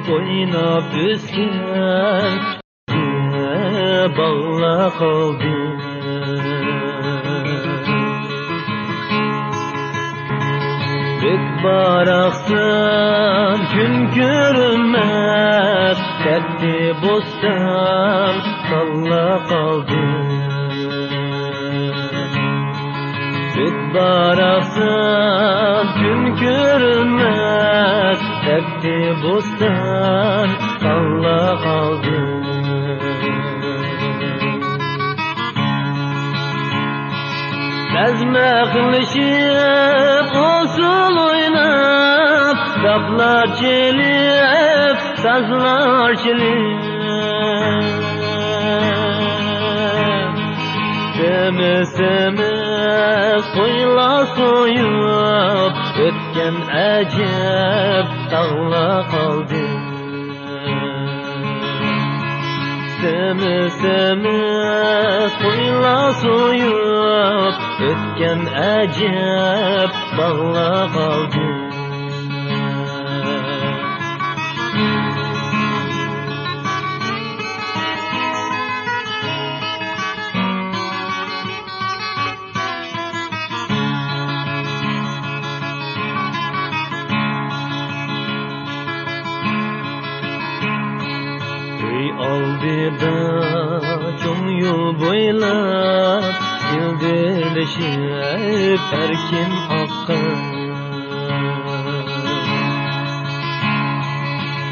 oynab ösken bağla kaldı. Bük baraksın gün görünmez, dertli bostan kalla kaldı. Bük baraksın gün görünmez, dertli bostan kalla kaldı. Ezme kılışıp usul oynap, kaplar çelip, sazlar çelip. Semez koyla soyup, ötken acep dağla kaldı. Semez koyla soyup, ötken acep bağla kaldı. Köy aldıda çoğun yol boylap, yıldırlaşıp erkin akkan.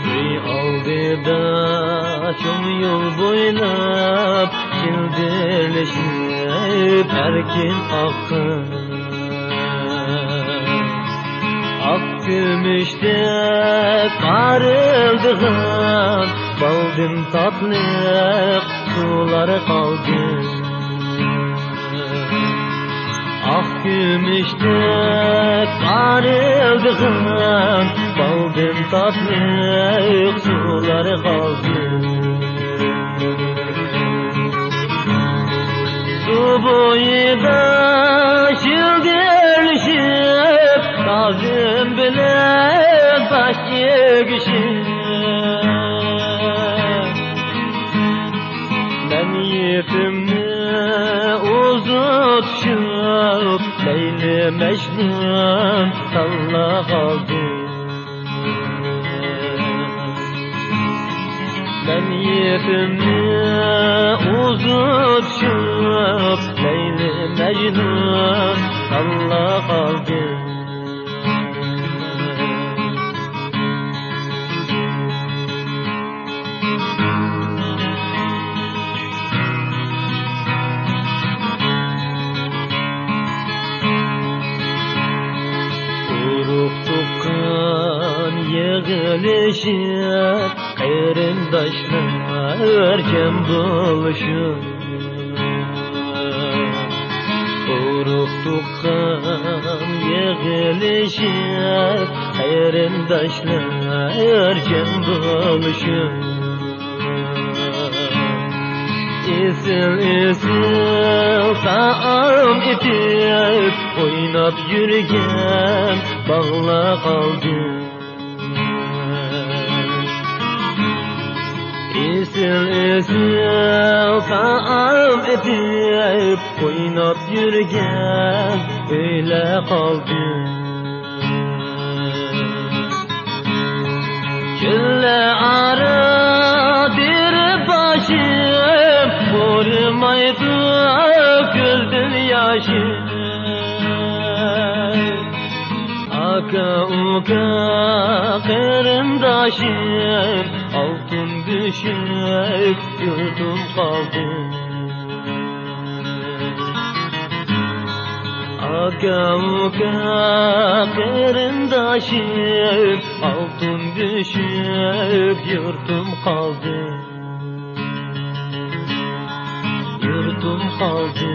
Köy aldıda çoğun yol boylap, yıldırlaşıp erkin akkan. Ak gümüşte karıldığım, baldım tatlık sular kaldı. Ak gümüşte karıldığım, baldım tatlık sular kaldı. Su boyunda şılgırlaşıp, tazım bile baş yıkışıp. Ben yetimni uzatışıp, Leyli Mecnun kalla kaldı. Ben yetimni uzatışıp, Leyli Mecnun kalla kaldı. Yığılışıp, kırındaşlar kim buluşup. Uruk tukkan yığılışıp, kırındaşlar kim buluşup. Isil isil sağım itip, oynap yürüyen bağla kaldı. Isil isil sağım itip, oynap yürüyen öyle kaldı. Külle arı dirip başım, vurmaydı gözün yaşı. Aka uka kırındaşım, altın düşüp yurdum kaldı. Aka uka kırındaşım, altın düşüp yurdum kaldı. Yurdum kaldı.